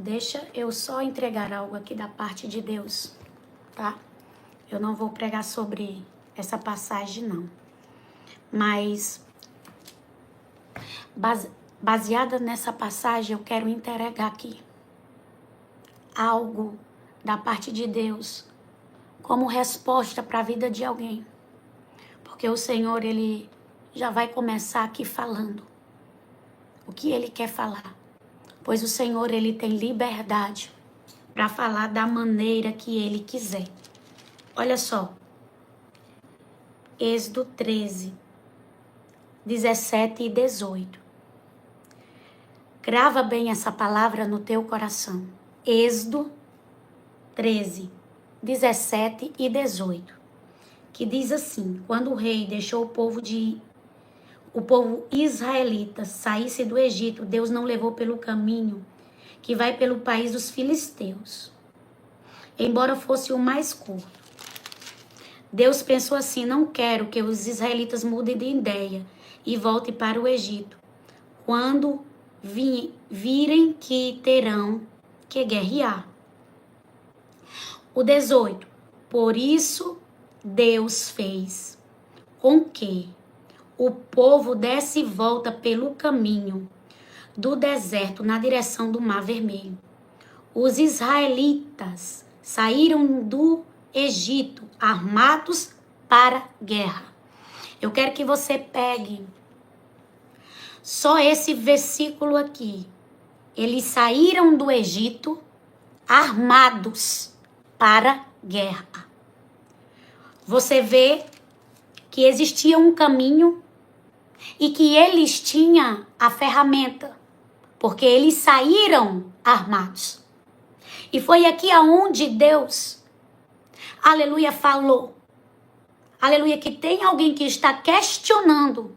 Deixa eu só entregar algo aqui da parte de Deus, tá? Eu não vou pregar sobre essa passagem, não. Mas, baseada nessa passagem, eu quero entregar aqui algo da parte de Deus como resposta para a vida de alguém. Porque o Senhor, Ele já vai começar aqui falando o que Ele quer falar. Pois o Senhor, Ele tem liberdade para falar da maneira que Ele quiser. Olha só. Êxodo 13, 17 e 18. Grava bem essa palavra no teu coração. Êxodo 13, 17 e 18. Que diz assim: quando o rei deixou o povo israelita saísse do Egito, Deus não levou pelo caminho que vai pelo país dos filisteus, embora fosse o mais curto. Deus pensou assim: não quero que os israelitas mudem de ideia e voltem para o Egito, quando virem que terão que guerrear. O 18. Por isso Deus fez com que o povo desse volta pelo caminho do deserto na direção do Mar Vermelho. Os israelitas saíram do Egito armados para guerra. Eu quero que você pegue só esse versículo aqui. Eles saíram do Egito armados para guerra. Você vê que existia um caminho e que eles tinham a ferramenta, porque eles saíram armados. E foi aqui aonde Deus, aleluia, falou. Aleluia, que tem alguém que está questionando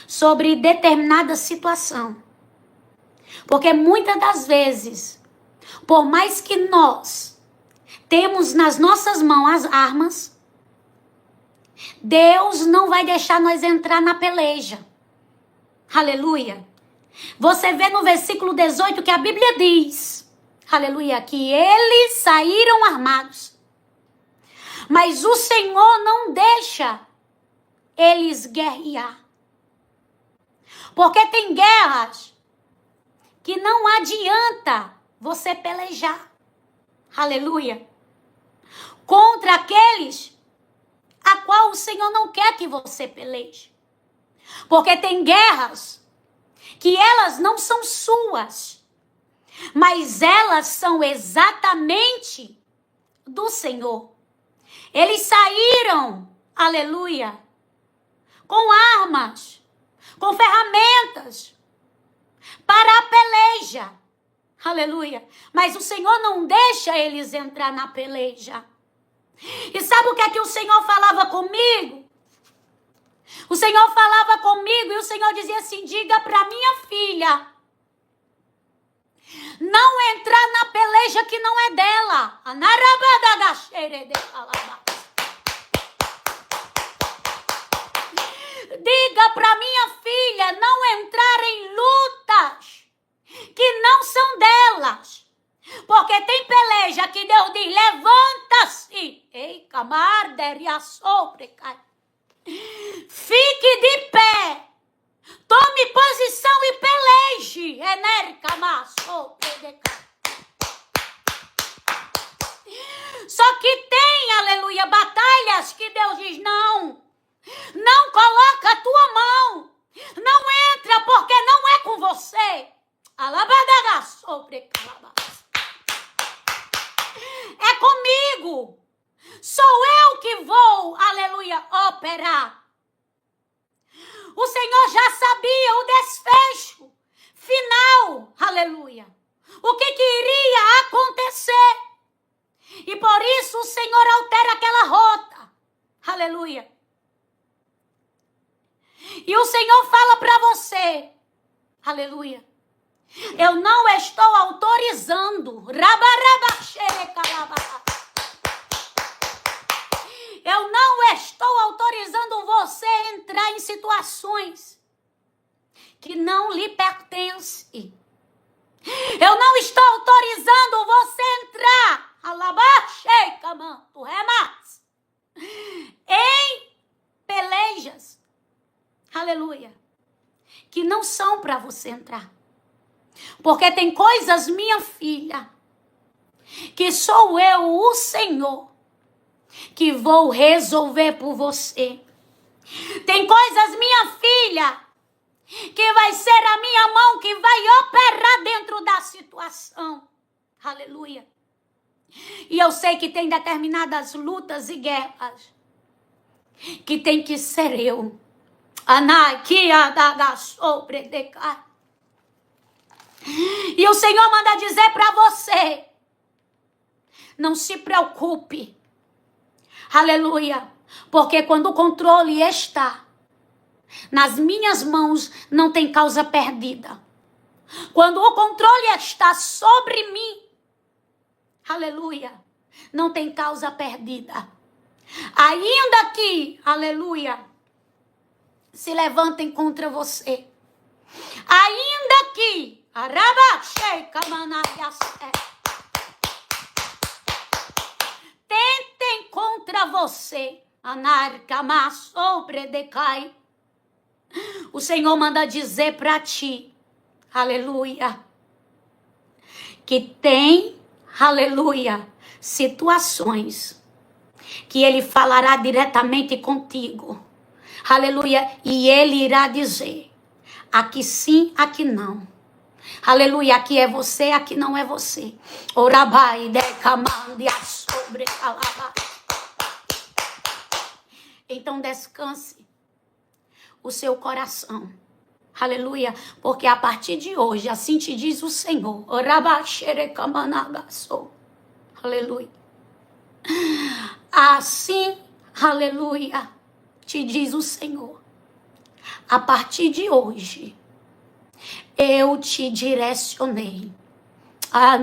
sobre determinada situação. Porque muitas das vezes, por mais que nós temos nas nossas mãos as armas, Deus não vai deixar nós entrar na peleja. Aleluia. Você vê no versículo 18 que a Bíblia diz, aleluia, que eles saíram armados. Mas o Senhor não deixa eles guerrear. Porque tem guerras que não adianta você pelejar. Aleluia. Contra aqueles a qual o Senhor não quer que você peleje. Porque tem guerras que elas não são suas, mas elas são exatamente do Senhor. Eles saíram, aleluia, com armas, com ferramentas para a peleja, aleluia. Mas o Senhor não deixa eles entrar na peleja. E sabe o que é que o Senhor falava comigo? O Senhor falava comigo e o Senhor dizia assim: diga para minha filha não entrar na peleja que não é dela. Diga para minha filha não entrar em lutas que não são delas. Porque tem peleja que Deus diz: levanta-se. Ei, camarderia sobre. Fique de pé. Tome posição e peleje. Só que tem, aleluia, batalhas que Deus diz: não. Não coloca a tua mão. Não entra porque não é com você. Alabadaga sobre calabas. É comigo. Sou eu que vou, aleluia, operar. O Senhor já sabia o desfecho final, aleluia. O que iria acontecer. E por isso o Senhor altera aquela rota, aleluia. E o Senhor fala para você, aleluia. Eu não estou autorizando. Eu não estou autorizando você a entrar em situações que não lhe pertencem. Eu não estou autorizando você entrar. Alabaxei, camanto, remas. Em pelejas. Aleluia. Que não são para você entrar. Porque tem coisas, minha filha, que sou eu, o Senhor, que vou resolver por você. Tem coisas, minha filha, que vai ser a minha mão que vai operar dentro da situação. Aleluia. E eu sei que tem determinadas lutas e guerras que tem que ser eu. E o Senhor manda dizer para você: não se preocupe. Aleluia. Porque quando o controle está nas minhas mãos, não tem causa perdida. Quando o controle está sobre mim, aleluia, não tem causa perdida. Ainda que, aleluia, se levantem contra você. Ainda que, tentem contra você, o Senhor manda dizer para ti, aleluia, que tem, aleluia, situações que Ele falará diretamente contigo, aleluia, e Ele irá dizer, aqui sim, aqui não. Aleluia, aqui é você, aqui não é você. Orabai decamandia sobre alabai. Então descanse o seu coração. Aleluia, porque a partir de hoje, assim te diz o Senhor. Aleluia. Assim, aleluia, te diz o Senhor. A partir de hoje, eu te direcionei. A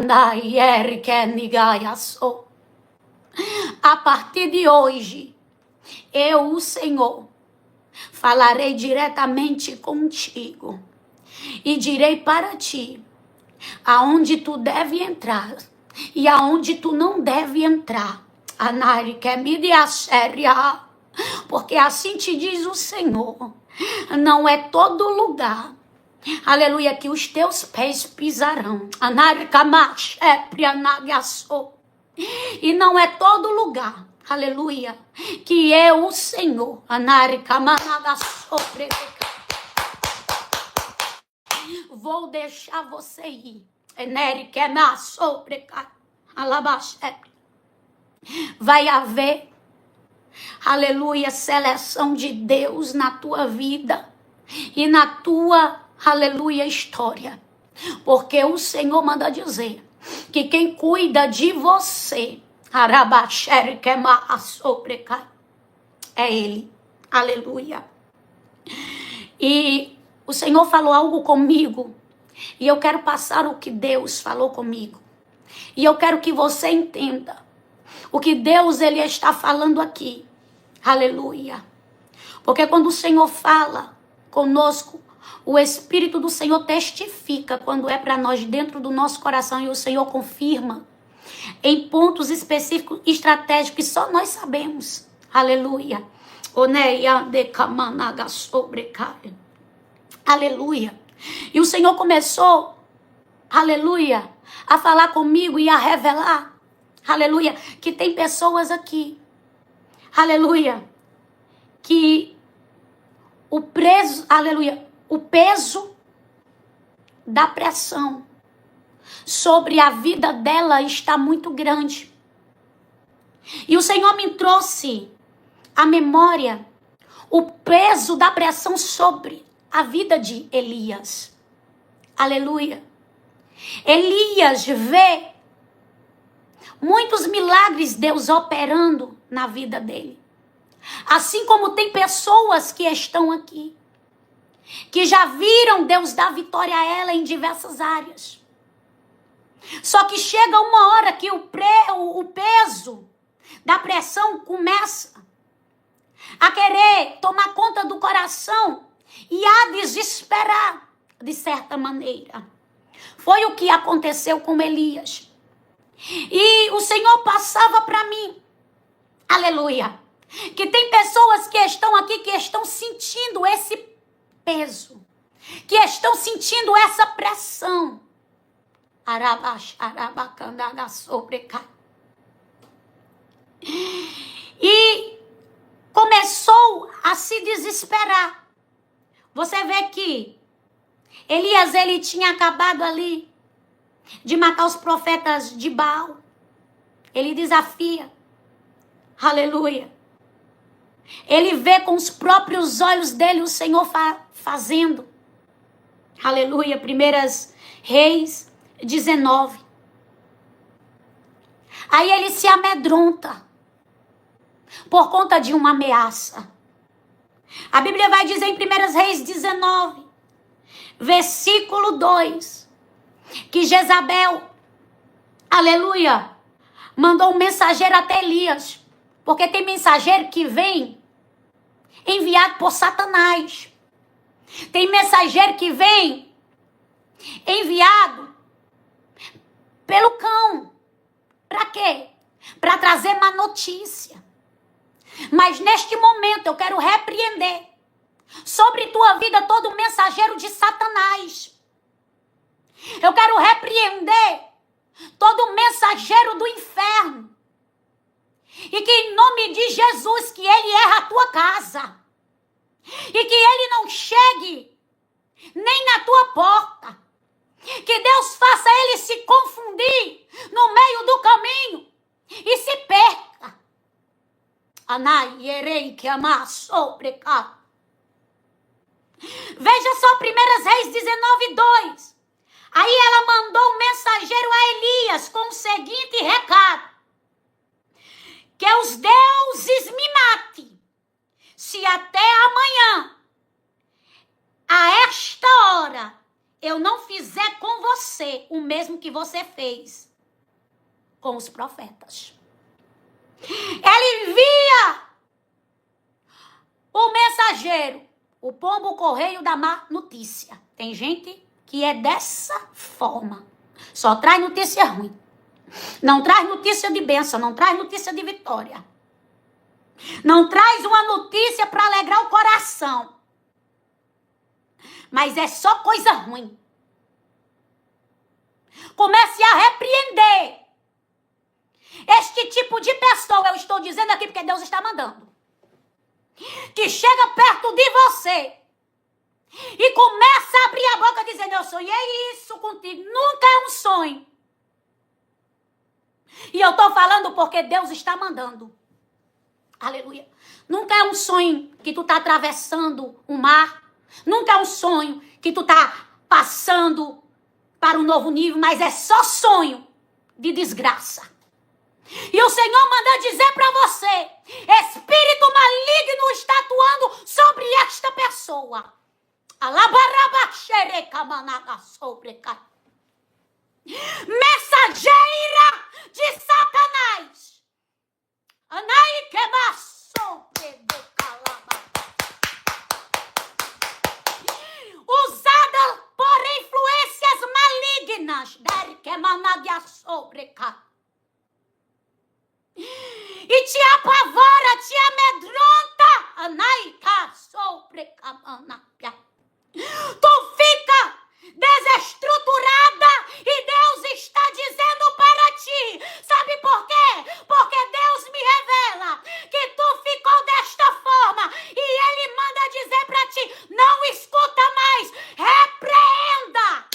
partir de hoje, eu, o Senhor, falarei diretamente contigo e direi para ti aonde tu deve entrar e aonde tu não deve entrar. Porque assim te diz o Senhor, não é todo lugar, aleluia, que os teus pés pisarão. E não é todo lugar, aleluia, que eu, o Senhor, vou deixar você ir. Vai haver, aleluia, seleção de Deus na tua vida e na tua, aleluia, história. Porque o Senhor manda dizer que quem cuida de você, é Ele. Aleluia. E o Senhor falou algo comigo. E eu quero passar o que Deus falou comigo. E eu quero que você entenda o que Deus ele está falando aqui. Aleluia. Porque quando o Senhor fala conosco, o Espírito do Senhor testifica quando é para nós dentro do nosso coração. E o Senhor confirma em pontos específicos, estratégicos, que só nós sabemos. Aleluia. Aleluia. E o Senhor começou, aleluia, a falar comigo e a revelar, aleluia, que tem pessoas aqui, aleluia, que o peso da pressão sobre a vida dela está muito grande. E o Senhor me trouxe à memória o peso da pressão sobre a vida de Elias. Aleluia. Elias vê muitos milagres Deus operando na vida dele. Assim como tem pessoas que estão aqui, que já viram Deus dar vitória a ela em diversas áreas. Só que chega uma hora que o peso da pressão começa a querer tomar conta do coração e a desesperar, de certa maneira. Foi o que aconteceu com Elias. E o Senhor passava para mim, aleluia, que tem pessoas que estão aqui, que estão sentindo esse peso, que estão sentindo essa pressão. E começou a se desesperar. Você vê que Elias, ele tinha acabado ali de matar os profetas de Baal. Ele desafia. Aleluia. Ele vê com os próprios olhos dele o Senhor fazendo. Aleluia. 1 Reis 19. Aí ele se amedronta por conta de uma ameaça. A Bíblia vai dizer em 1 Reis 19, versículo 2, que Jezabel, aleluia, mandou um mensageiro até Elias, porque tem mensageiro que vem enviado por Satanás. Tem mensageiro que vem enviado pelo cão. Para quê? Para trazer má notícia. Mas neste momento eu quero repreender sobre tua vida todo mensageiro de Satanás. Eu quero repreender todo mensageiro do inferno. E que em nome de Jesus, que ele erra a tua casa. E que ele não chegue nem na tua porta. Que Deus faça ele se confundir no meio do caminho e se perca. Anai, erei, que amassou, precado. Veja só 1 Reis 19, 2. Aí ela mandou um mensageiro a Elias com o seguinte recado: que os deuses me matem, se até amanhã, a esta hora, eu não fizer com você o mesmo que você fez com os profetas. Ele envia o mensageiro, o pombo correio da má notícia. Tem gente que é dessa forma. Só traz notícia ruim. Não traz notícia de bênção, não traz notícia de vitória. Não traz uma notícia para alegrar o coração. Mas é só coisa ruim. Comece a repreender este tipo de pessoa. Eu estou dizendo aqui porque Deus está mandando. Que chega perto de você e começa a abrir a boca dizendo: eu sonhei isso contigo. Nunca é um sonho. E eu estou falando porque Deus está mandando. Aleluia. Nunca é um sonho que tu está atravessando um mar. Nunca é um sonho que tu está passando para um novo nível. Mas é só sonho de desgraça. E o Senhor manda dizer para você: espírito maligno está atuando sobre esta pessoa. Mensageira de Satanás. Usada por influências malignas. E te apavora, te amedronta. Tu fica desestruturada e Deus está dizendo para ti. Sabe por quê? Porque Deus me revela que tu ficou desta forma e Ele manda dizer para ti: não escuta mais, repreenda.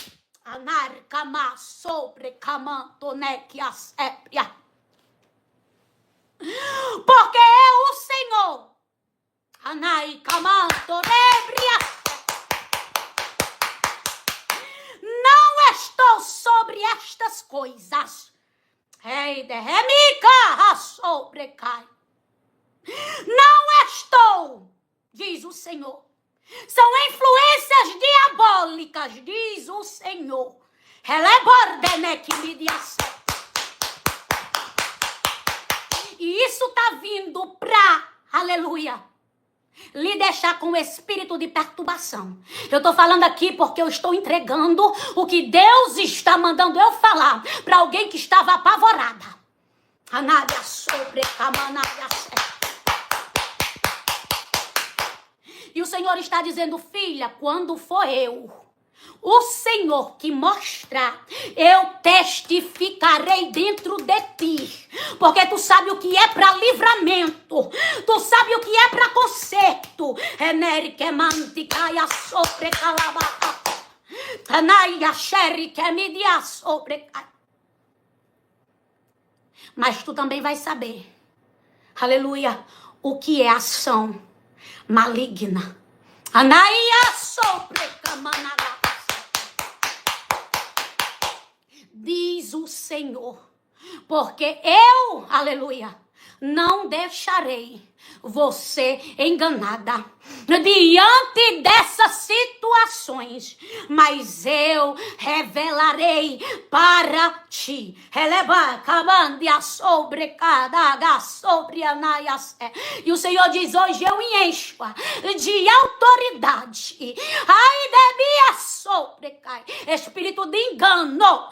Anarcama sobre camantonequiasépria. Porque eu, o Senhor, Anai camantorebria, não estou sobre estas coisas. Ei, derremica, sobrecai. Não estou, diz o Senhor. São influências diabólicas, diz o Senhor. E isso está vindo para, aleluia, lhe deixar com o espírito de perturbação. Eu estou falando aqui porque eu estou entregando o que Deus está mandando eu falar para alguém que estava apavorada. Anália sobre Camanália. E o Senhor está dizendo, filha, quando for eu, o Senhor que mostrar, eu testificarei dentro de ti. Porque tu sabe o que é para livramento. Tu sabe o que é para conserto. Enerique manticaia sobre calabata. Tanaia xerique media sobre. Mas tu também vai saber, aleluia, o que é ação maligna. Anaia sobre camanada. Diz o Senhor, porque eu, aleluia, não deixarei você enganada diante dessas situações, mas eu revelarei para ti. E o Senhor diz, hoje eu encho de autoridade. Ai, debia sobre espírito de engano.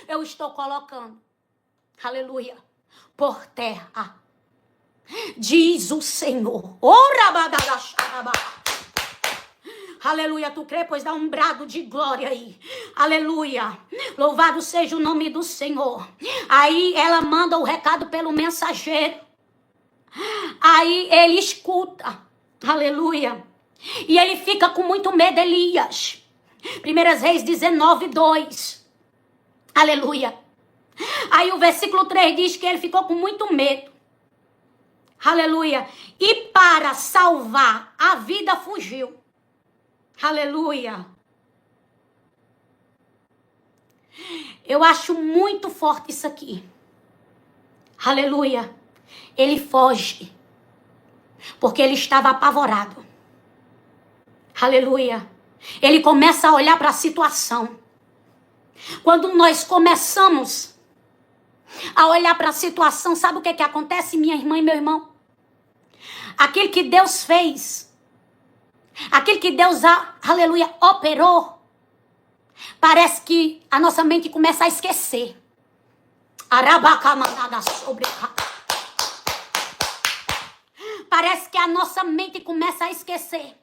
Eu estou colocando, aleluia, por terra, diz o Senhor. Aleluia, tu crê? Pois dá um brado de glória aí. Aleluia, louvado seja o nome do Senhor. Aí ela manda o recado pelo mensageiro. Aí ele escuta, aleluia, e ele fica com muito medo, Elias. 1 Reis 19:2. Aleluia. Aí o versículo 3 diz que ele ficou com muito medo. Aleluia. E para salvar a vida fugiu. Aleluia. Eu acho muito forte isso aqui. Aleluia. Ele foge porque ele estava apavorado. Aleluia. Ele começa a olhar para a situação. Quando nós começamos a olhar para a situação, sabe o que acontece, minha irmã e meu irmão? Aquilo que Deus fez, aquilo que Deus, aleluia, operou, parece que a nossa mente começa a esquecer. Parece que a nossa mente começa a esquecer.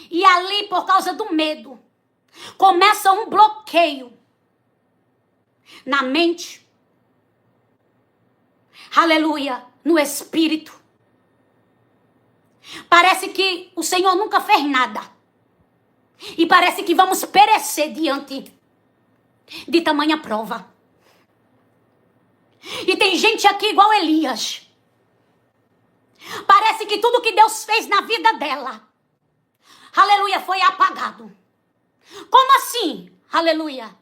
E ali, por causa do medo, começa um bloqueio na mente, aleluia, no espírito. Parece que o Senhor nunca fez nada. E parece que vamos perecer diante de tamanha prova. E tem gente aqui igual Elias. Parece que tudo que Deus fez na vida dela, aleluia, foi apagado. Como assim? Aleluia.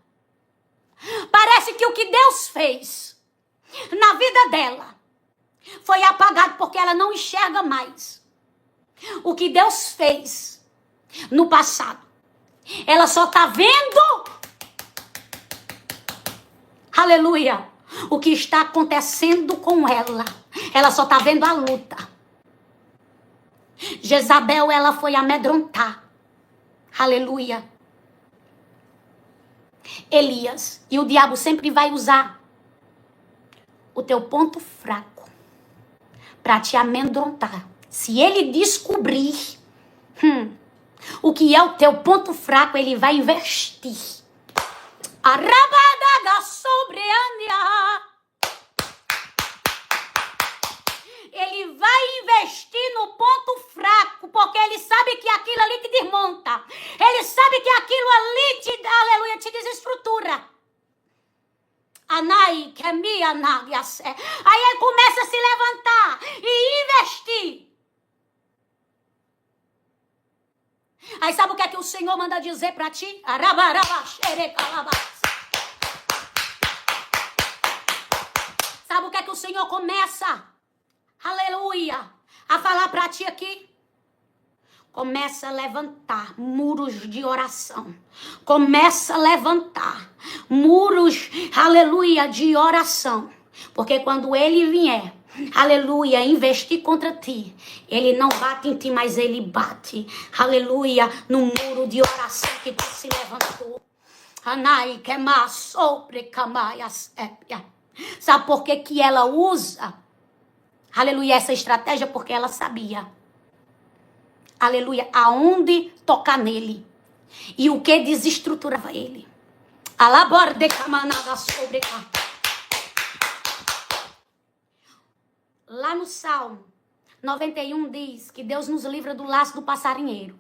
Parece que o que Deus fez na vida dela foi apagado porque ela não enxerga mais o que Deus fez no passado. Ela só está vendo, aleluia, o que está acontecendo com ela. Ela só está vendo a luta. Jezabel, ela foi amedrontar, aleluia, Elias. E o diabo sempre vai usar o teu ponto fraco para te amedrontar. Se ele descobrir o que é o teu ponto fraco, ele vai investir. Arabadaga sobre ele vai investir no ponto fraco, porque ele sabe que aquilo ali te desmonta. Ele sabe que aquilo ali te, aleluia, te desestrutura. Anai, que é minha, aí ele começa a se levantar e investir. Aí sabe o que é que o Senhor manda dizer para ti? Sabe o que é que o Senhor começa, aleluia, a falar para ti aqui? Começa a levantar muros de oração. Começa a levantar muros, aleluia, de oração. Porque quando ele vier, aleluia, investir contra ti, ele não bate em ti, mas ele bate, aleluia, no muro de oração que tu se levantou. Anai que sobre camaias. Sabe por que que ela usa, aleluia, essa estratégia? Porque ela sabia, aleluia, aonde tocar nele e o que desestruturava ele. Alaborde camanada sobre cá. Lá no Salmo 91 diz que Deus nos livra do laço do passarinheiro.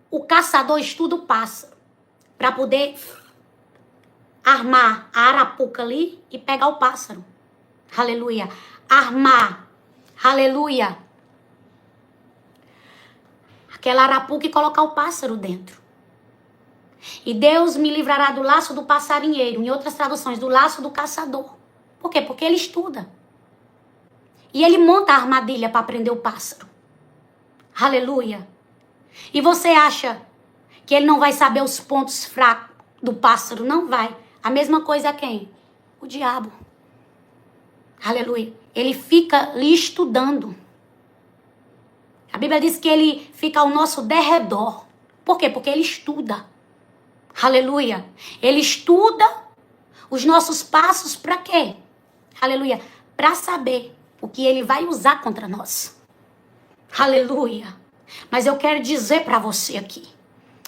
O caçador estuda o pássaro para poder armar a arapuca ali e pegar o pássaro. Aleluia. Armar. Aleluia. Aquela arapuca e colocar o pássaro dentro. E Deus me livrará do laço do passarinheiro. Em outras traduções, do laço do caçador. Por quê? Porque ele estuda. E ele monta a armadilha para prender o pássaro. Aleluia. E você acha que ele não vai saber os pontos fracos do pássaro? Não vai. A mesma coisa é quem? O diabo. Aleluia. Ele fica lhe estudando. A Bíblia diz que ele fica ao nosso derredor. Por quê? Porque ele estuda. Aleluia. Ele estuda os nossos passos para quê? Aleluia. Para saber o que ele vai usar contra nós. Aleluia. Mas eu quero dizer para você aqui,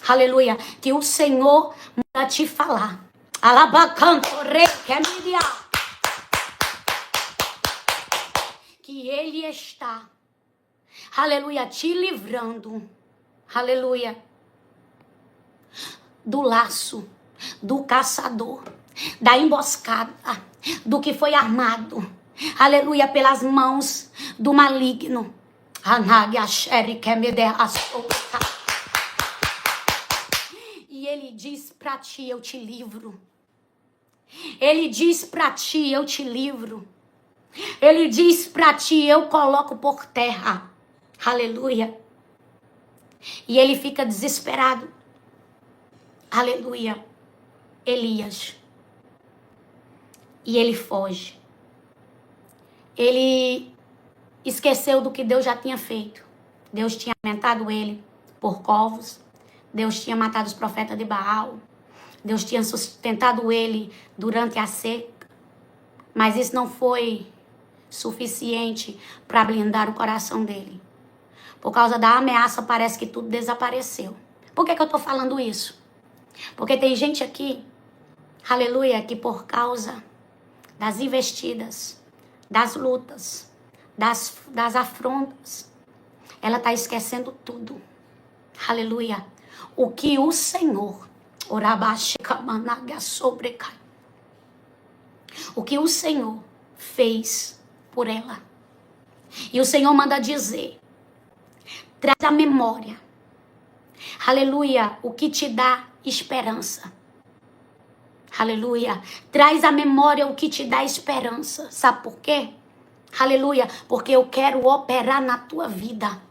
aleluia, que o Senhor manda te falar. Alabacanto rei que é miria. Que ele está, aleluia, te livrando, aleluia, do laço, do caçador, da emboscada, do que foi armado. Aleluia, pelas mãos do maligno. E ele diz para ti, eu te livro. Ele diz para ti, eu te livro. Ele diz para ti, eu coloco por terra. Aleluia. E ele fica desesperado. Aleluia. Elias. E ele foge. Ele esqueceu do que Deus já tinha feito. Deus tinha alimentado ele por corvos. Deus tinha matado os profetas de Baal. Deus tinha sustentado ele durante a seca. Mas isso não foi suficiente para blindar o coração dele. Por causa da ameaça, parece que tudo desapareceu. Por que eu estou falando isso? Porque tem gente aqui, aleluia, que por causa das investidas, das lutas, das afrontas, ela está esquecendo tudo. Aleluia. O que o Senhor, o que o Senhor fez por ela. E o Senhor manda dizer, traz a memória, aleluia, o que te dá esperança. Aleluia. Traz à memória o que te dá esperança. Sabe por quê? Aleluia. Porque eu quero operar na tua vida.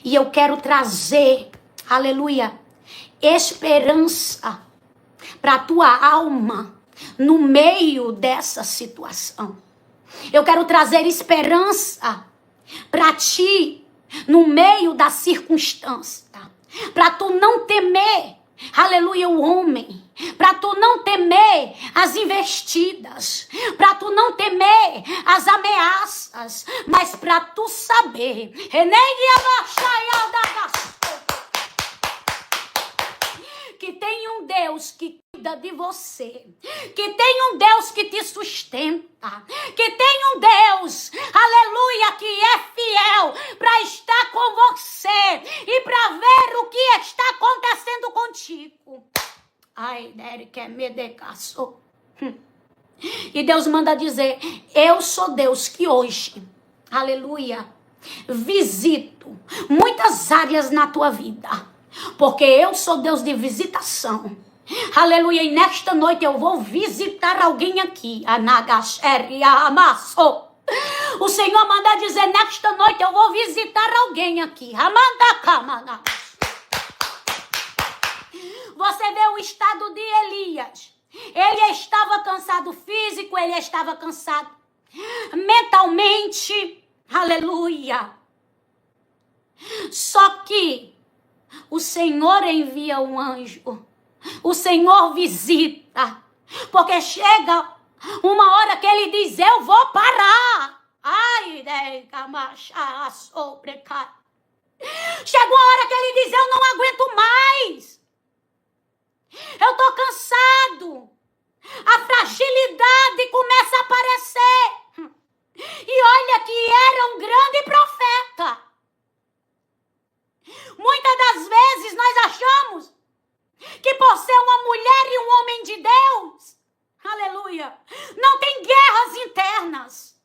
E eu quero trazer, aleluia, esperança para a tua alma no meio dessa situação. Eu quero trazer esperança para ti no meio da circunstância. Para tu não temer, aleluia, o homem. Para tu não temer as investidas, para tu não temer as ameaças, mas para tu saber que tem um Deus que cuida de você, que tem um Deus que te sustenta, que tem um Deus, aleluia, que é fiel para estar com você e para ver o que está acontecendo contigo. Ai, Derek, me decaçou. E Deus manda dizer, eu sou Deus que hoje, aleluia, visito muitas áreas na tua vida, porque eu sou Deus de visitação. Aleluia, e nesta noite eu vou visitar alguém aqui. O Senhor manda dizer, nesta noite eu vou visitar alguém aqui. Você vê o estado de Elias. Ele estava cansado físico, ele estava cansado mentalmente, aleluia. Só que o Senhor envia um anjo, o Senhor visita, porque chega uma hora que ele diz, eu vou parar. Ai, chega uma hora que ele diz, eu não aguento mais. Eu tô cansado. A fragilidade começa a aparecer. E olha que era um grande profeta. Muitas das vezes nós achamos que por ser uma mulher e um homem de Deus, aleluia, não tem guerras internas.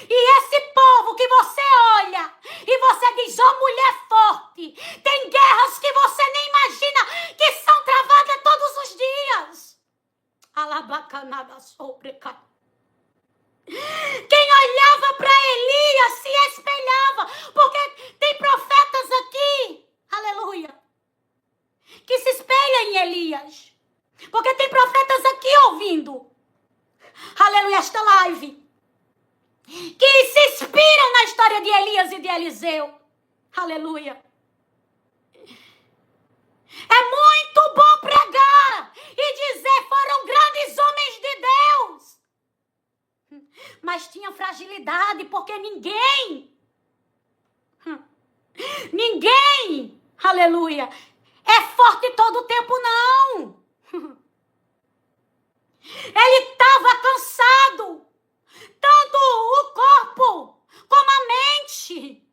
E esse povo que você olha e você diz, ó mulher forte, tem guerras que você nem imagina que são travadas todos os dias. Alabacanada sobreca. Quem olhava para Elias se espelhava, porque tem profetas aqui, aleluia, que se espelham em Elias, porque tem profetas aqui ouvindo, aleluia, esta live, que se inspiram na história de Elias e de Eliseu, aleluia. É muito bom pregar e dizer, foram grandes homens de Deus, mas tinha fragilidade, porque ninguém, aleluia, é forte todo o tempo, não. Ele estava cansado, tanto o corpo como a mente.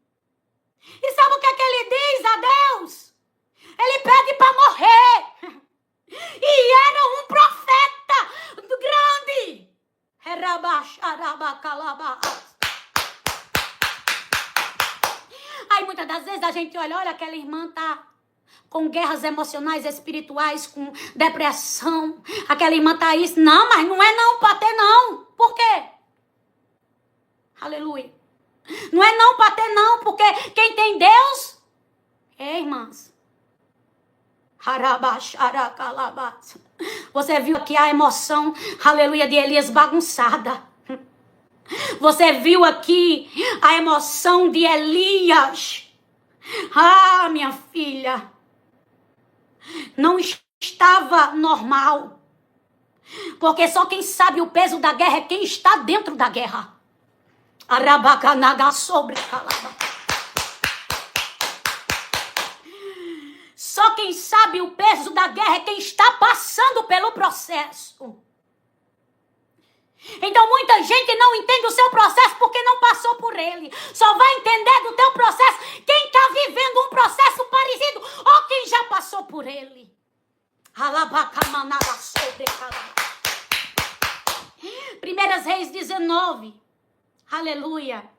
E sabe o que é que ele diz a Deus? Ele pede para morrer. E era um profeta grande. Aí muitas das vezes a gente olha, aquela irmã tá com guerras emocionais, espirituais, com depressão. Aquela irmã tá isso. Não, mas não é não para ter não. Por quê? Aleluia. Não é não para ter não, porque quem tem Deus, irmãs. Você viu aqui a emoção, aleluia, de Elias bagunçada. Você viu aqui a emoção de Elias. Ah, minha filha, não estava normal. Porque só quem sabe o peso da guerra é quem está dentro da guerra. Arabacanaga sobre calaba. Só quem sabe o peso da guerra é quem está passando pelo processo. Então muita gente não entende o seu processo porque não passou por ele. Só vai entender do teu processo quem está vivendo um processo parecido ou quem já passou por ele. Primeiras Reis 19. Aleluia.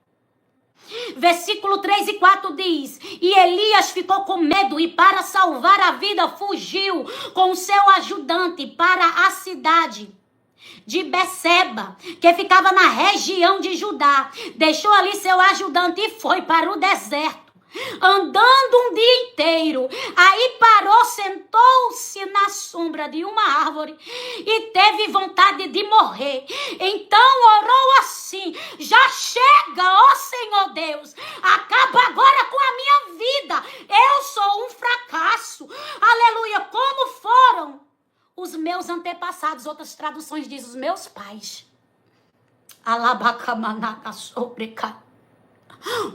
Versículo 3 e 4 diz: e Elias ficou com medo e para salvar a vida fugiu com o seu ajudante para a cidade de Beceba, que ficava na região de Judá. Deixou ali seu ajudante e foi para o deserto, andando um dia inteiro. Aí parou, sentou-se na sombra de uma árvore e teve vontade de morrer. Então orou assim: já chega, ó Senhor Deus, acaba agora com a minha vida. Eu sou um fracasso. Aleluia. Como foram os meus antepassados. Outras traduções dizem os meus pais. Alabacamanaka sobreca.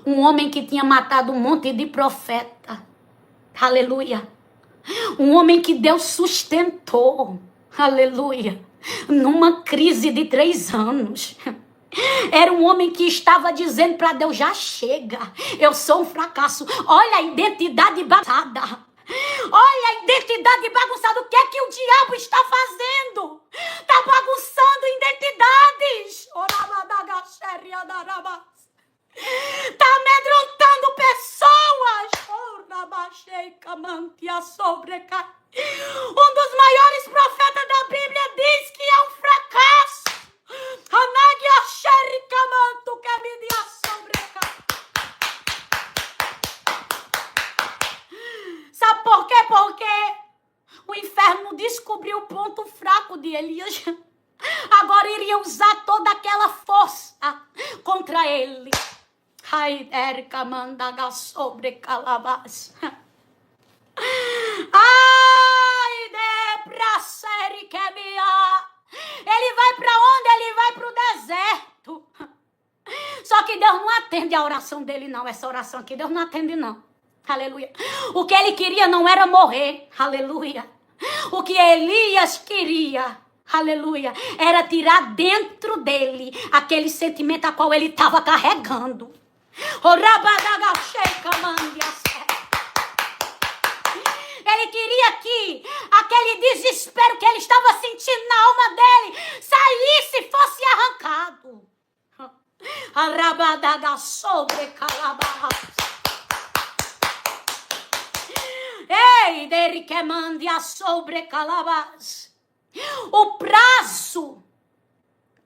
Um homem que tinha matado um monte de profeta. Aleluia. Um homem que Deus sustentou. Aleluia. Numa crise de 3 anos. Era um homem que estava dizendo para Deus: já chega, eu sou um fracasso. Olha a identidade bagunçada. Olha a identidade bagunçada. O que é que o diabo está fazendo? Está bagunçando identidades. Está amedrontando pessoas. Um dos maiores profetas da Bíblia diz que é um fracasso. Sabe por quê? Porque o inferno descobriu o ponto fraco de Elias. agora iria usar toda aquela força contra ele. Ai, Érica mandaga sobre calabás. Ai, de pra série que ele vai pra onde? Ele vai pro deserto. Só que Deus não atende a oração dele, não. Essa oração aqui, Deus não atende, não. Aleluia. O que ele queria não era morrer. Aleluia. O que Elias queria, aleluia, era tirar dentro dele aquele sentimento a qual ele estava carregando. Ele queria que aquele desespero que ele estava sentindo na alma dele saísse e fosse arrancado. Arabadaga sobre calabás. Ei, dele que mande a sobre calabás. O prazo,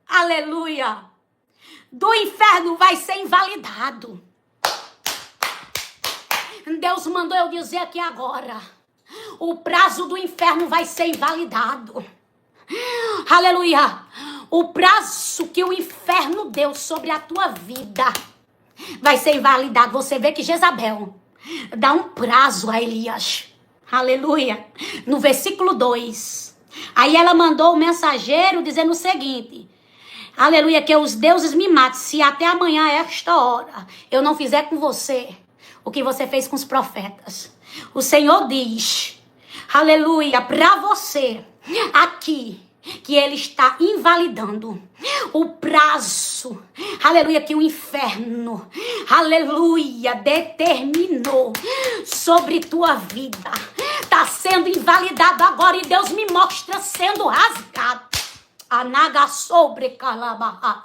aleluia, do inferno vai ser invalidado. Deus mandou eu dizer aqui agora. O prazo do inferno vai ser invalidado. Aleluia. O prazo que o inferno deu sobre a tua vida vai ser invalidado. Você vê que Jezabel dá um prazo a Elias. Aleluia. No versículo 2. Aí ela mandou o mensageiro dizendo o seguinte. Aleluia. Que os deuses me matem se até amanhã a esta hora eu não fizer com você o que você fez com os profetas. O Senhor diz, aleluia, para você aqui, que ele está invalidando o prazo, aleluia, que o inferno, aleluia, determinou sobre tua vida. Está sendo invalidado agora e Deus me mostra sendo rasgado. Anaga sobre calabarra.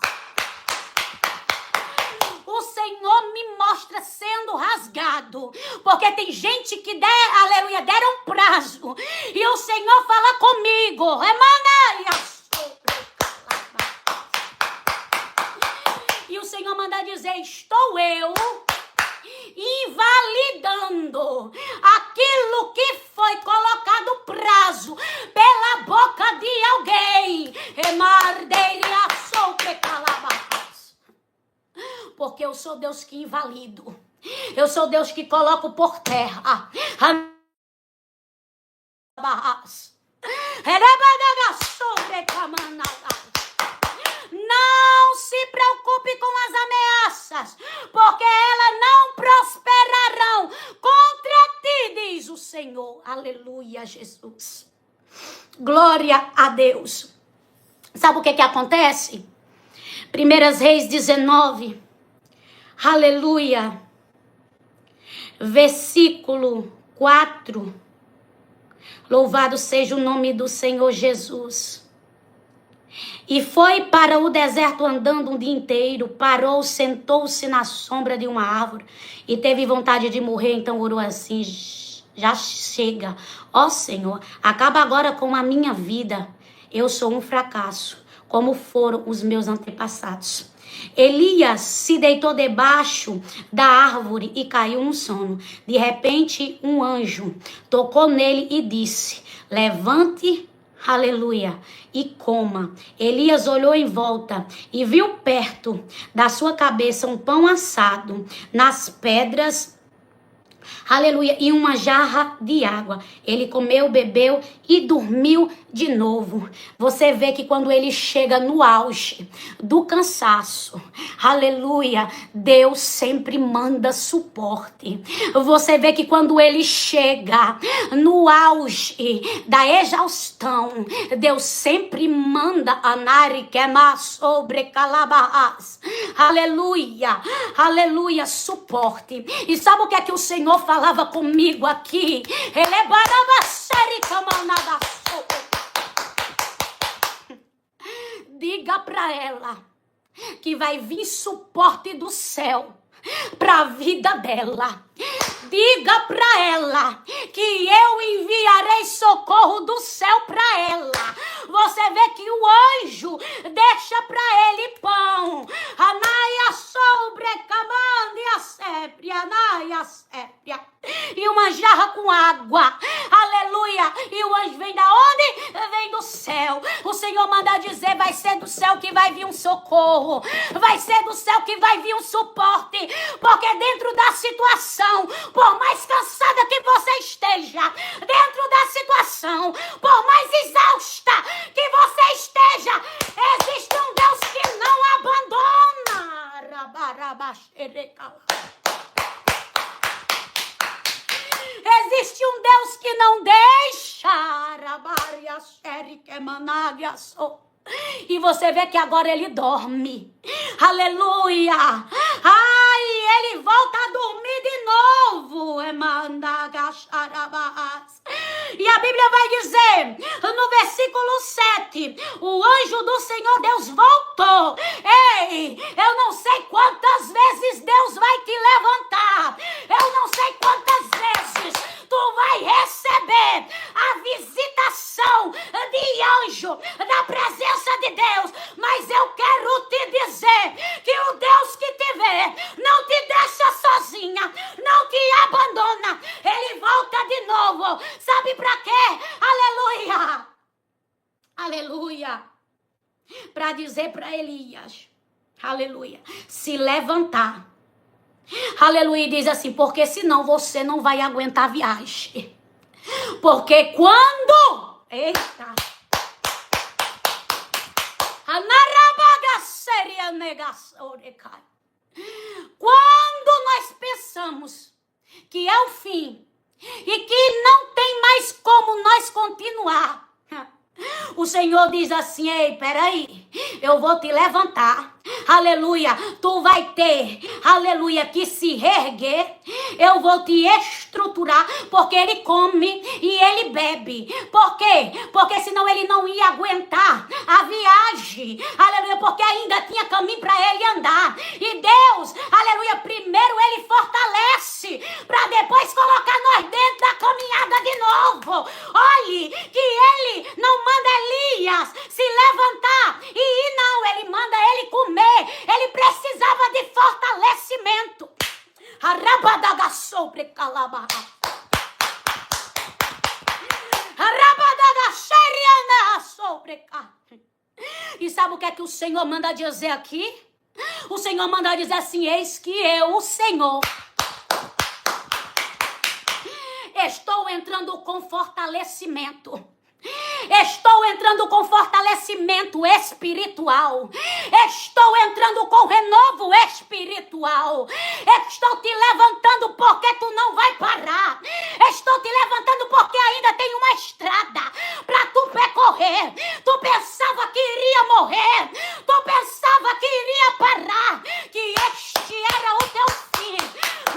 O Senhor me mostra sendo rasgado, porque tem gente que aleluia, deram prazo, e o Senhor fala comigo, e o Senhor manda dizer, estou eu invalidando aquilo que foi colocado prazo pela boca de alguém, porque eu sou Deus que invalido. Eu sou Deus que coloco por terra. Não se preocupe com as ameaças, porque elas não prosperarão contra ti, diz o Senhor. Aleluia, Jesus. Glória a Deus. Sabe o que acontece? 1 Reis 19, aleluia, versículo 4, louvado seja o nome do Senhor Jesus. E foi para o deserto andando um dia inteiro, parou, sentou-se na sombra de uma árvore e teve vontade de morrer, então orou assim, já chega, ó Senhor, acaba agora com a minha vida, eu sou um fracasso, como foram os meus antepassados. Elias se deitou debaixo da árvore e caiu no sono. De repente, um anjo tocou nele e disse, levante, aleluia, e coma. Elias olhou em volta e viu perto da sua cabeça um pão assado nas pedras, aleluia, e uma jarra de água. Ele comeu, bebeu e dormiu de novo. Você vê que quando ele chega no auge do cansaço, aleluia, Deus sempre manda suporte. Você vê que quando ele chega no auge da exaustão, Deus sempre manda anariquema sobre calabarras. Aleluia, aleluia, suporte. E sabe o que é que o Senhor falava comigo aqui? Ele é diga para ela que vai vir suporte do céu para a vida dela. Diga para ela que eu enviarei socorro do céu para ela. Você vê que o anjo deixa para ele pão. Anaia sobre camandia sépria, anaia sépria. E uma jarra com água. Aleluia. E o anjo vem da onde? Vem do céu. O Senhor manda dizer, vai ser do céu que vai vir um socorro. Vai ser do céu que vai vir um suporte. Porque dentro da situação, por mais cansada que você esteja, dentro da situação, por mais exausta que você esteja, existe um Deus que não abandona. Existe um Deus que não deixa. E você vê que agora ele dorme. Aleluia. Ai, ele volta a dormir de novo. E a Bíblia vai dizer, no versículo 7, o anjo do Senhor Deus voltou. Ei, eu não sei quantas vezes Deus vai te levantar. Eu não sei quantas vezes tu vai receber a visitação de anjo, da presença de Deus. Mas eu quero te dizer que o Deus que te vê não te deixa sozinha, não te abandona. Ele volta de novo. Sabe pra quê? Aleluia! Aleluia! Para dizer para Elias, aleluia, se levantar. Aleluia, diz assim, porque senão você não vai aguentar a viagem. Porque quando... Eita! Quando nós pensamos que é o fim e que não tem mais como nós continuar, o Senhor diz assim, ei, peraí, eu vou te levantar, aleluia, tu vai ter, aleluia, que se reerguer, eu vou te estruturar, porque ele come e ele bebe. Por quê? Porque senão ele não ia aguentar a viagem, aleluia, porque ainda tinha caminho para ele andar. E Deus, aleluia, primeiro ele fortalece, para depois colocar nós dentro da caminhada de novo. Olhe, que ele não manda Elias se levantar e ir, não, ele manda ele comer. Ele precisava de fortalecimento. E sabe o que é que o Senhor manda dizer aqui? O Senhor manda dizer assim, eis que eu, o Senhor, estou entrando com fortalecimento. Estou entrando com fortalecimento espiritual. Estou entrando com renovo espiritual. Estou te levantando porque tu não vai parar. Estou te levantando porque ainda tem uma estrada para tu percorrer. Tu pensava que iria morrer. Tu pensava que iria parar. Que este era o teu fim.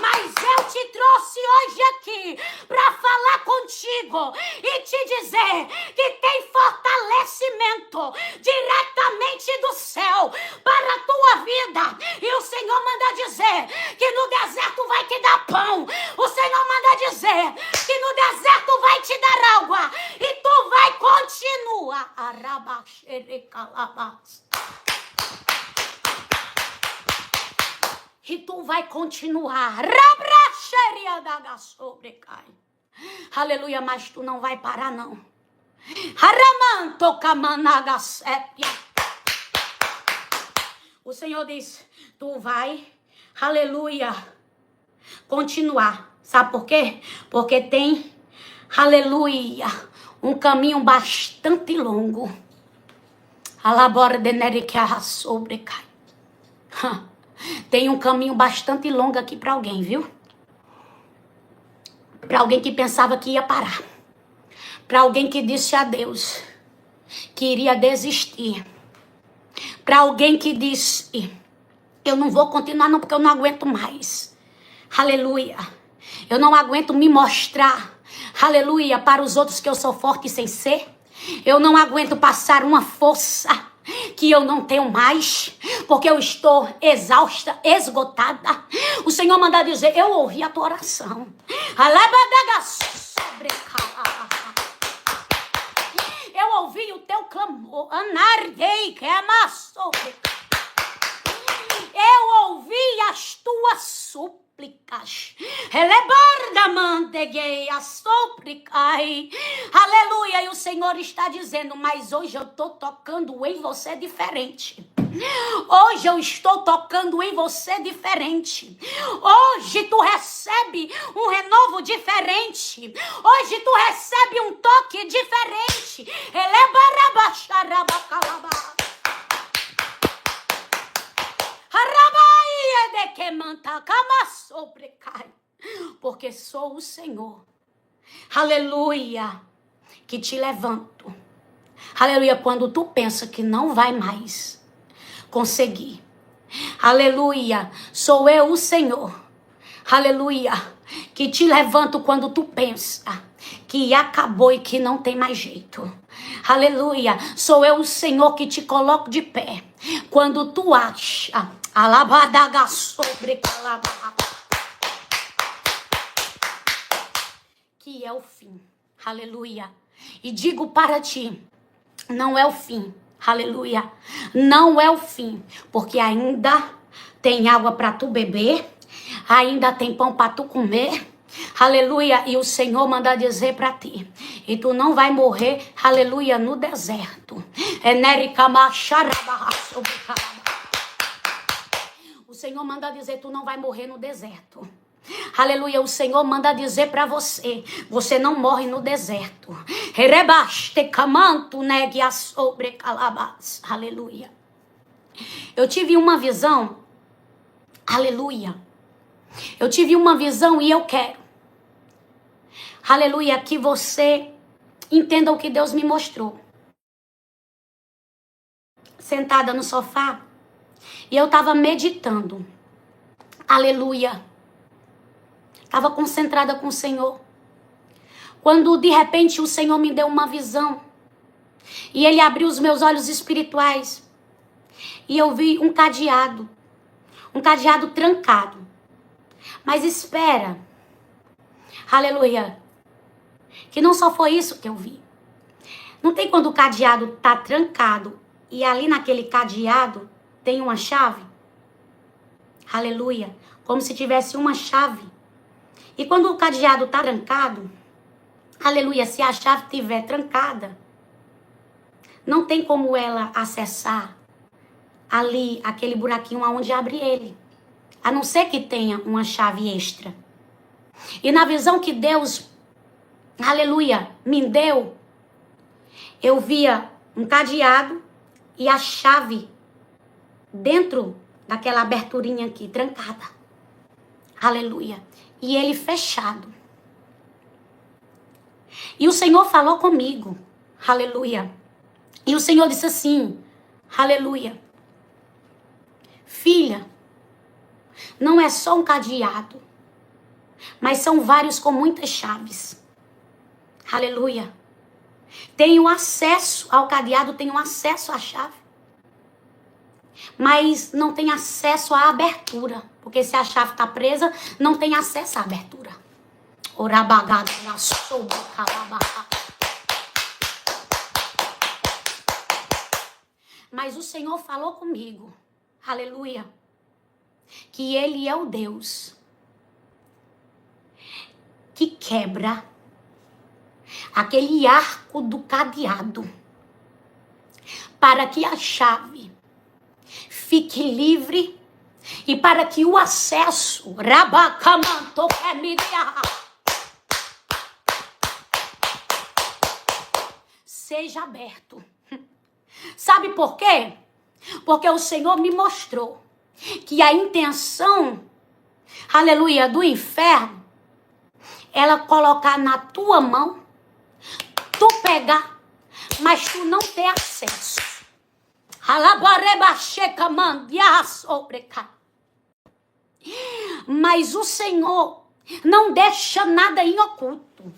Mas eu te trouxe hoje aqui para falar contigo e te dizer que tem fortalecimento diretamente do céu para a tua vida. E o Senhor manda dizer que no deserto vai te dar pão. O Senhor manda dizer que no deserto vai te dar água. E tu vai continuar. E tu vai continuar. Aleluia, mas tu não vai parar não. O Senhor diz, tu vai, aleluia, continuar. Sabe por quê? Porque tem, aleluia, um caminho bastante longo. Tem um caminho bastante longo aqui para alguém, viu? Para alguém que pensava que ia parar. Para alguém que disse a Deus que iria desistir. Para alguém que disse, eu não vou continuar não porque eu não aguento mais. Aleluia. Eu não aguento me mostrar, aleluia, para os outros que eu sou forte sem ser. Eu não aguento passar uma força que eu não tenho mais, porque eu estou exausta, esgotada. O Senhor manda dizer, eu ouvi a tua oração. Eu ouvi o teu clamor. Eu ouvi as tuas súplicas. Aleluia. E o Senhor está dizendo, mas hoje eu estou tocando em você diferente. Hoje eu estou tocando em você diferente. Hoje tu recebe um renovo diferente. Hoje tu recebe um toque diferente. Porque sou o Senhor, aleluia, que te levanto, aleluia, quando tu pensa que não vai mais conseguir, aleluia, sou eu o Senhor, aleluia, que te levanto quando tu pensa que acabou e que não tem mais jeito, aleluia, sou eu o Senhor que te coloco de pé, quando tu acha, alabadaga sobre calabá, que é o fim, aleluia, e digo para ti, não é o fim, aleluia, não é o fim, porque ainda tem água para tu beber, ainda tem pão para tu comer, aleluia, e o Senhor manda dizer para ti, e tu não vai morrer, aleluia, no deserto, o Senhor manda dizer, tu não vai morrer no deserto. Aleluia, o Senhor manda dizer para você, você não morre no deserto. Aleluia. Eu tive uma visão, aleluia. Eu tive uma visão e eu quero, aleluia, que você entenda o que Deus me mostrou. Sentada no sofá, e eu estava meditando, aleluia. Estava concentrada com o Senhor. Quando de repente o Senhor me deu uma visão. E Ele abriu os meus olhos espirituais. E eu vi um cadeado. Um cadeado trancado. Mas espera. Aleluia. Que não só foi isso que eu vi. Não tem quando o cadeado está trancado. E ali naquele cadeado tem uma chave. Aleluia. Como se tivesse uma chave. E quando o cadeado está trancado, aleluia, se a chave estiver trancada, não tem como ela acessar ali, aquele buraquinho aonde abre ele. A não ser que tenha uma chave extra. E na visão que Deus, aleluia, me deu, eu via um cadeado e a chave dentro daquela aberturinha aqui, trancada. Aleluia. E ele fechado. E o Senhor falou comigo. Aleluia. E o Senhor disse assim, aleluia. Filha, não é só um cadeado, mas são vários com muitas chaves. Aleluia. Tenho acesso ao cadeado, tenho acesso à chave. Mas não tem acesso à abertura. Porque se a chave está presa, não tem acesso à abertura. Mas o Senhor falou comigo, aleluia, que Ele é o Deus que quebra aquele arco do cadeado para que a chave fique livre e para que o acesso seja aberto. Sabe por quê? Porque o Senhor me mostrou que a intenção, aleluia, do inferno, ela colocar na tua mão, tu pegar, mas tu não ter acesso. Mas o Senhor não deixa nada em oculto.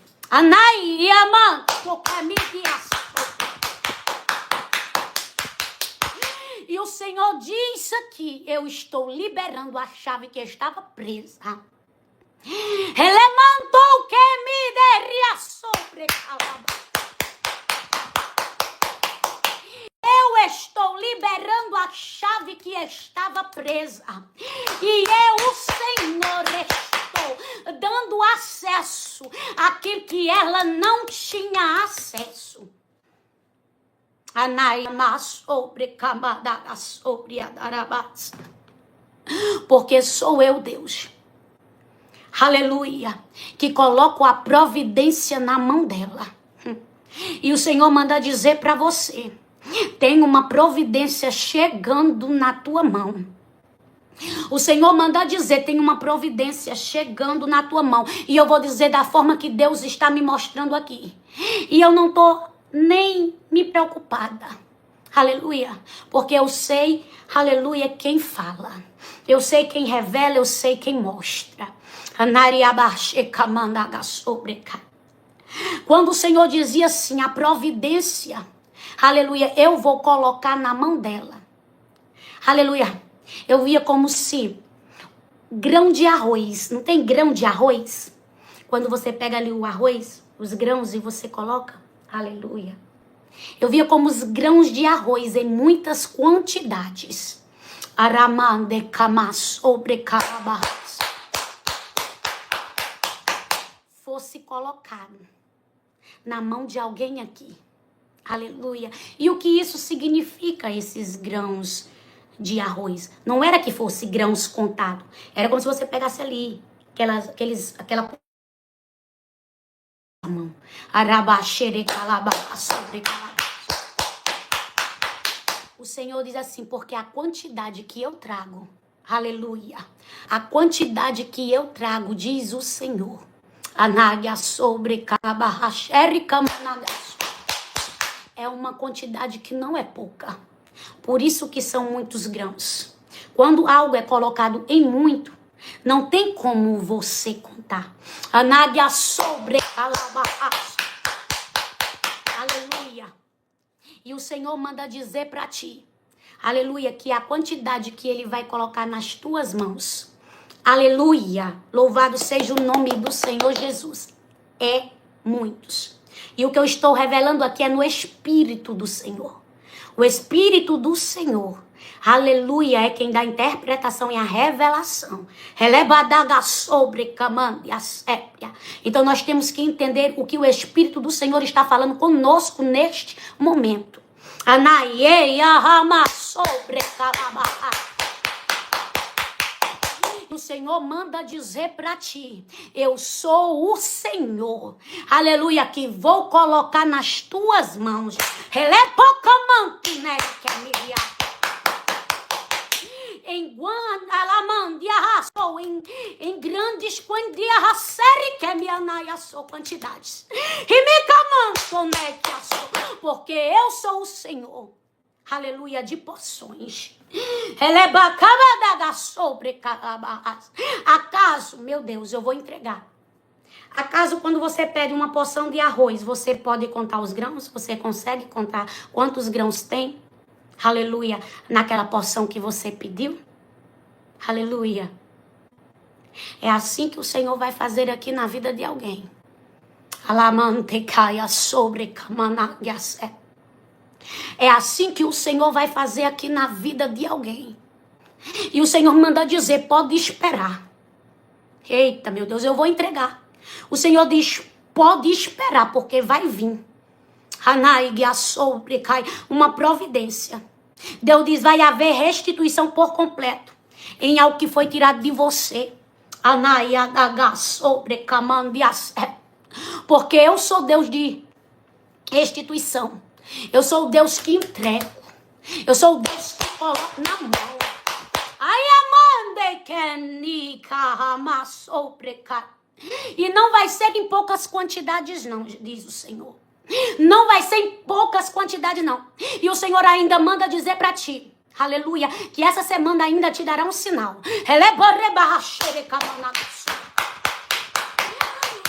E o Senhor diz aqui, eu estou liberando a chave que estava presa. Ele mandou que me deria sobre calabá. Eu estou liberando a chave que estava presa. E eu, o Senhor, estou dando acesso àquilo que ela não tinha acesso. Porque sou eu, Deus, aleluia, que coloco a providência na mão dela. E o Senhor manda dizer para você: tem uma providência chegando na tua mão. O Senhor manda dizer, tem uma providência chegando na tua mão. E eu vou dizer da forma que Deus está me mostrando aqui. E eu não estou nem me preocupada. Aleluia. Porque eu sei, aleluia, quem fala. Eu sei quem revela, eu sei quem mostra. Quando o Senhor dizia assim, a providência, aleluia, eu vou colocar na mão dela. Aleluia. Eu via como se grão de arroz, não tem grão de arroz? Quando você pega ali o arroz, os grãos e você coloca, aleluia. Eu via como os grãos de arroz em muitas quantidades. Aramande kamas sobre carabas. Fosse colocado na mão de alguém aqui. Aleluia. E o que isso significa, esses grãos de arroz? Não era que fosse grãos contados. Era como se você pegasse ali aquela mão. O Senhor diz assim, porque a quantidade que eu trago, aleluia, a quantidade que eu trago, diz o Senhor, é uma quantidade que não é pouca. Por isso que são muitos grãos. Quando algo é colocado em muito, não tem como você contar. Aleluia. E o Senhor manda dizer para ti, aleluia, que a quantidade que Ele vai colocar nas tuas mãos, aleluia, louvado seja o nome do Senhor Jesus, é muitos. E o que eu estou revelando aqui é no Espírito do Senhor. O Espírito do Senhor, aleluia, é quem dá a interpretação e a revelação. Então nós temos que entender o que o Espírito do Senhor está falando conosco neste momento. O Senhor manda dizer para ti, eu sou o Senhor, aleluia, que vou colocar nas tuas mãos, em grandes quantidades, porque eu sou o Senhor, aleluia, de porções. Acaso, meu Deus, eu vou entregar. Acaso quando você pede uma porção de arroz, você pode contar os grãos? Você consegue contar quantos grãos tem? Aleluia, naquela porção que você pediu? Aleluia. É assim que o Senhor vai fazer aqui na vida de alguém. É assim que o Senhor vai fazer aqui na vida de alguém. E o Senhor manda dizer, pode esperar. Eita, meu Deus, eu vou entregar. O Senhor diz, pode esperar, porque vai vir. Uma providência. Deus diz, vai haver restituição por completo em algo que foi tirado de você. Porque eu sou Deus de restituição. Eu sou o Deus que entrego. Eu sou o Deus que coloca na mão. E não vai ser em poucas quantidades não, diz o Senhor. Não vai ser em poucas quantidades não. E o Senhor ainda manda dizer para ti, aleluia, que essa semana ainda te dará um sinal.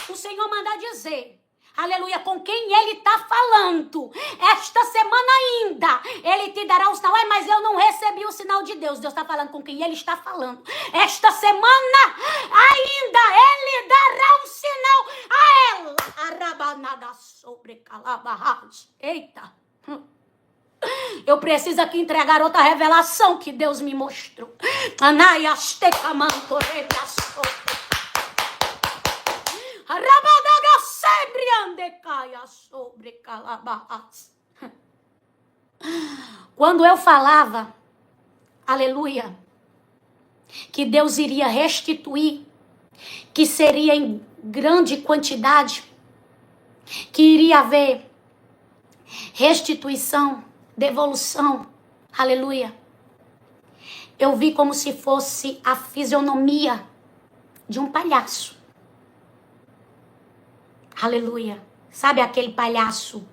O Senhor manda dizer, aleluia, com quem Ele está falando. Esta semana ainda, Ele te dará o sinal. Mas eu não recebi o sinal de Deus. Deus está falando com quem Ele está falando. Esta semana ainda, Ele dará um sinal a ela. Arabanada sobre calabarras. Eita. Eu preciso aqui entregar outra revelação que Deus me mostrou. Quando eu falava, aleluia, que Deus iria restituir, que seria em grande quantidade, que iria haver restituição, devolução, aleluia. Eu vi como se fosse a fisionomia de um palhaço. Aleluia. Sabe aquele palhaço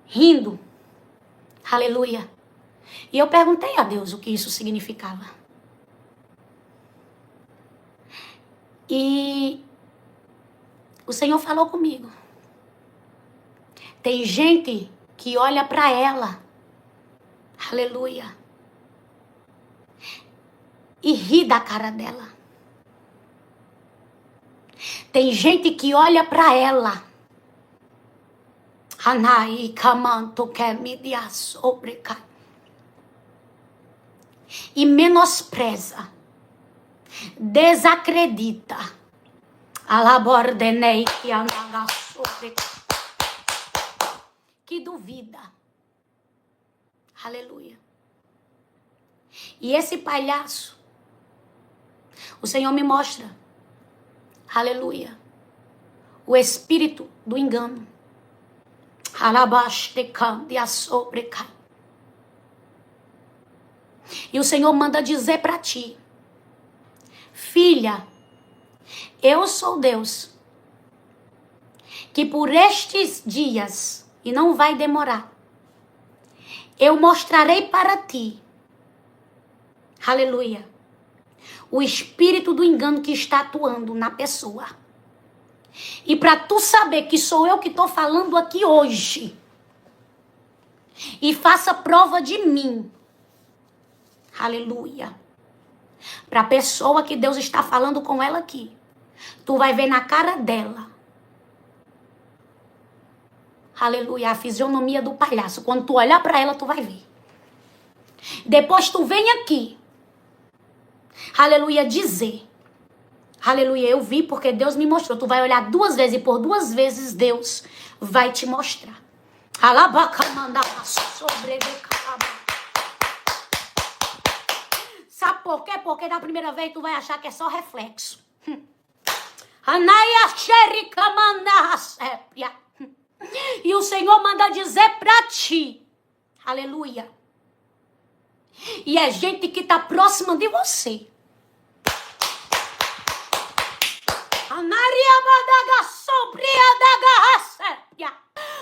rindo? Aleluia. E eu perguntei a Deus o que isso significava. E o Senhor falou comigo. Tem gente que olha para ela. Aleluia. E ri da cara dela. Tem gente que olha para ela. Anai kamanto kemidia sobreca. E menospreza. Desacredita. Alabordenei que anaga sobreca. Que duvida. Aleluia. E esse palhaço, o Senhor me mostra, aleluia, o espírito do engano. E o Senhor manda dizer para ti, filha, eu sou Deus, que por estes dias, e não vai demorar, eu mostrarei para ti, aleluia, o espírito do engano que está atuando na pessoa. E para tu saber que sou eu que estou falando aqui hoje, e faça prova de mim, aleluia, para a pessoa que Deus está falando com ela aqui, tu vai ver na cara dela, aleluia, a fisionomia do palhaço. Quando tu olhar para ela, tu vai ver. Depois tu vem aqui, aleluia, dizer, aleluia, eu vi porque Deus me mostrou. Tu vai olhar 2 vezes e por 2 vezes Deus vai te mostrar. Sabe por quê? Porque da primeira vez tu vai achar que é só reflexo. E o Senhor manda dizer pra ti, aleluia, e é gente que tá próxima de você,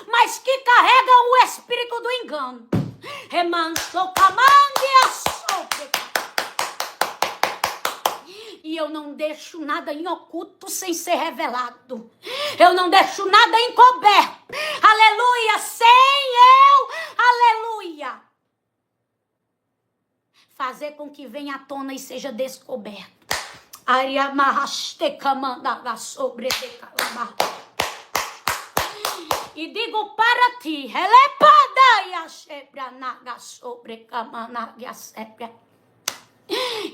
mas que carrega o espírito do engano. E eu não deixo nada em oculto sem ser revelado. Eu não deixo nada encoberto. Aleluia, sem eu, aleluia, fazer com que venha à tona e seja descoberto. E digo para ti,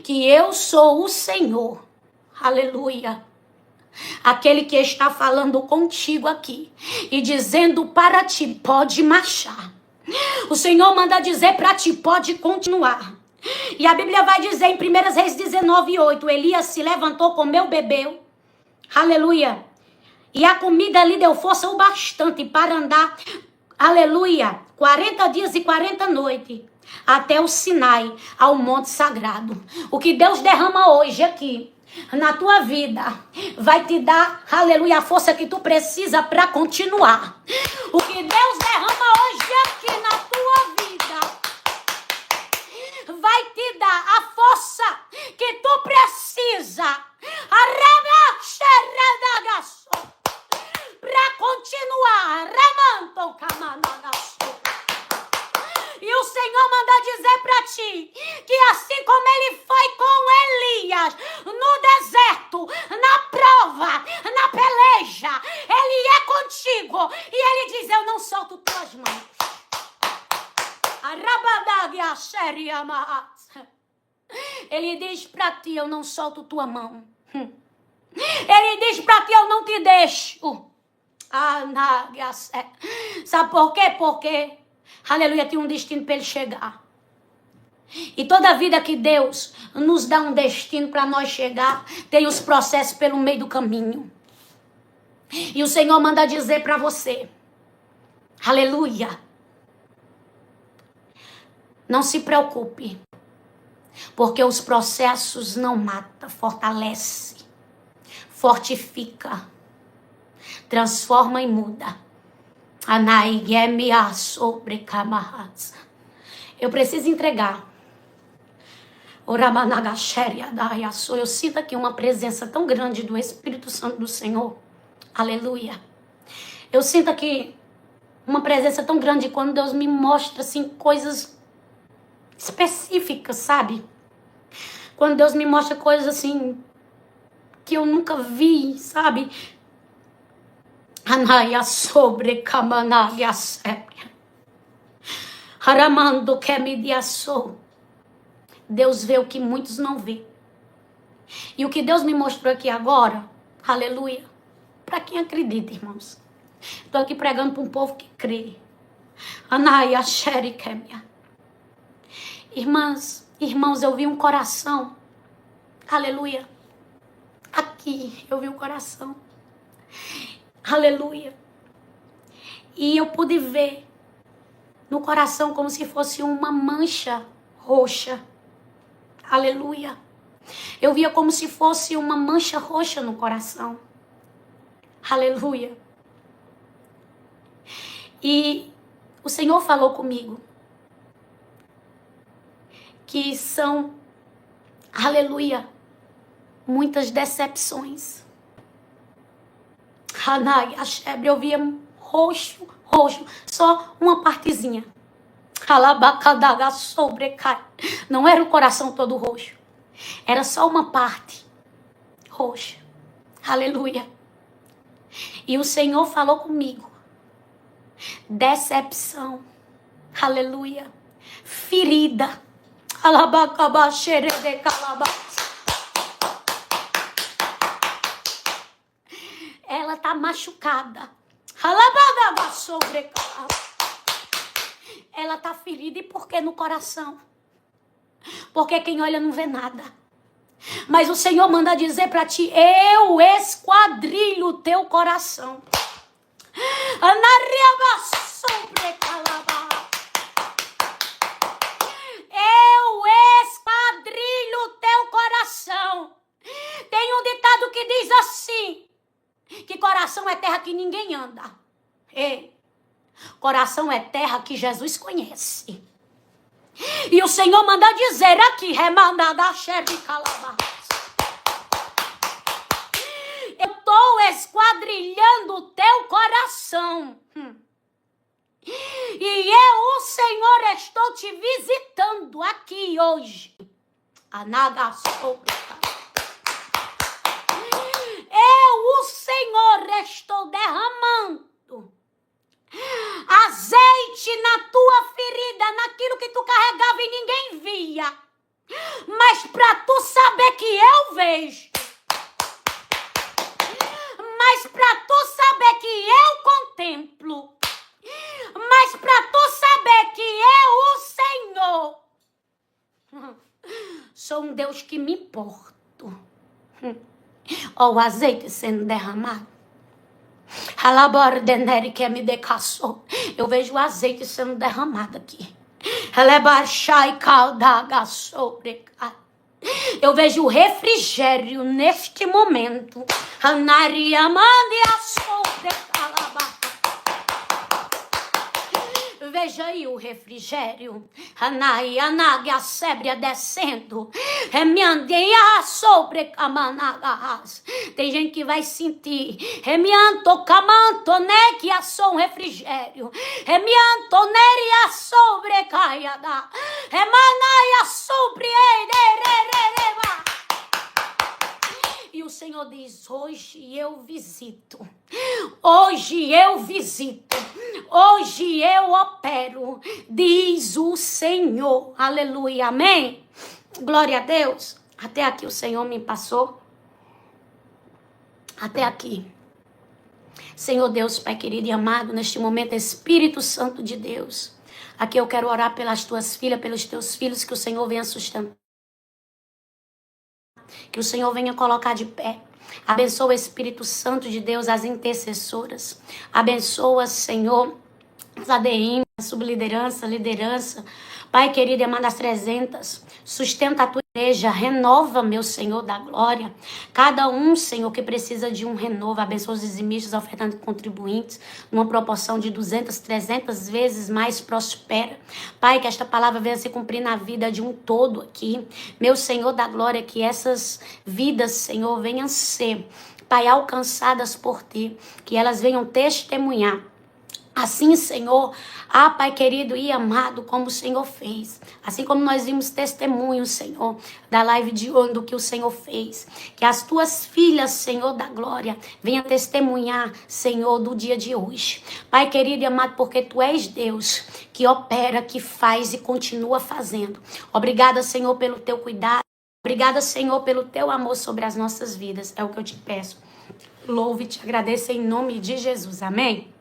que eu sou o Senhor, aleluia, aquele que está falando contigo aqui e dizendo para ti, pode marchar. O Senhor manda dizer para ti, pode continuar. E a Bíblia vai dizer em 1 Reis 19:8, Elias se levantou, comeu, bebeu, aleluia, e a comida lhe deu força o bastante para andar, aleluia, 40 dias e 40 noites, até o Sinai, ao monte sagrado. O que Deus derrama hoje aqui na tua vida vai te dar, aleluia, a força que tu precisa para continuar. O que Deus derrama hoje aqui na tua vida vai te dar a força que tu precisa para continuar. E o Senhor manda dizer para ti que assim como ele foi com Elias no deserto, na prova, na peleja, ele é contigo. E ele diz, eu não solto tuas mãos. Ele diz para ti, eu não solto tua mão. Ele diz para ti, eu não te deixo. Sabe por quê? Porque Aleluia, tem um destino para ele chegar. E toda vida que Deus nos dá um destino para nós chegar, tem os processos pelo meio do caminho. E o Senhor manda dizer para você, aleluia, não se preocupe, porque os processos não matam, fortalece, fortifica, transforma e muda. Anaigemiá sobre camarras. Eu preciso entregar. Eu sinto aqui uma presença tão grande do Espírito Santo do Senhor. Aleluia. Eu sinto aqui uma presença tão grande quando Deus me mostra assim coisas específicas, sabe? Quando Deus me mostra coisas assim que eu nunca vi, sabe? Anaia sobre camanaia sépia. Haramando que me diaçou. Deus vê o que muitos não vê. E o que Deus me mostrou aqui agora, aleluia, para quem acredita, irmãos. Estou aqui pregando para um povo que crê. Anaia xerikemia. Irmãos, eu vi um coração. Aleluia. Aqui eu vi um coração. Aleluia. E eu pude ver no coração como se fosse uma mancha roxa. Aleluia. Eu via como se fosse uma mancha roxa no coração. Aleluia. E o Senhor falou comigo que são, aleluia, muitas decepções. Hanai, Hashem, eu via roxo, só uma partezinha. Alabacadaga sobrecai. Não era o coração todo roxo. Era só uma parte roxa. Aleluia. E o Senhor falou comigo. Decepção. Aleluia. Ferida. Alabacabaxerede calabas. Ela tá machucada. Alabadaga sobrecai. Ela tá ferida. E por que no coração? Porque quem olha não vê nada. Mas o Senhor manda dizer para ti, eu esquadrilho o teu coração. Eu esquadrilho o teu coração. Tem um ditado que diz assim, que coração é terra que ninguém anda. Ei, coração é terra que Jesus conhece. E o Senhor manda dizer aqui, eu estou esquadrilhando o teu coração. E eu, o Senhor, estou te visitando aqui hoje. Eu, o Senhor, estou derramando azeite na tua ferida, naquilo que tu carregava e ninguém via. Mas para tu saber que eu vejo. Mas para tu saber que eu contemplo. Mas para tu saber que eu, o Senhor, sou um Deus que me importo. Ó, o azeite sendo derramado. Eu vejo o azeite sendo derramado aqui. Eu vejo o refrigério neste momento. Veja aí o refrigério. A sébria descendo. Tem gente que vai sentir. Que assou um refrigério. Sobrecaiada. E o Senhor diz, hoje eu visito. Hoje eu visito. Hoje eu opero. Diz o Senhor. Aleluia. Amém. Glória a Deus. Até aqui o Senhor me passou. Até aqui. Senhor Deus, Pai querido e amado, neste momento, Espírito Santo de Deus. Aqui eu quero orar pelas tuas filhas, pelos teus filhos, que o Senhor venha sustentar. Que o Senhor venha colocar de pé. Abençoa o Espírito Santo de Deus, as intercessoras. Abençoa, Senhor, as ADM, a subliderança, liderança. Pai querido, emana as 300. Sustenta a tua igreja. Renova, meu Senhor da glória. Cada um, Senhor, que precisa de um renovo. Abençoa os dizimistas, ofertantes e contribuintes. Numa proporção de 200, 300 vezes mais prospera. Pai, que esta palavra venha se cumprir na vida de um todo aqui. Meu Senhor da glória, que essas vidas, Senhor, venham ser, Pai, alcançadas por Ti. Que elas venham testemunhar. Assim, Senhor, Pai querido e amado, como o Senhor fez. Assim como nós vimos testemunho, Senhor, da live de ontem, do que o Senhor fez. Que as tuas filhas, Senhor da glória, venham testemunhar, Senhor, do dia de hoje. Pai querido e amado, porque Tu és Deus que opera, que faz e continua fazendo. Obrigada, Senhor, pelo Teu cuidado. Obrigada, Senhor, pelo Teu amor sobre as nossas vidas. É o que eu te peço. Louvo e te agradeço em nome de Jesus. Amém?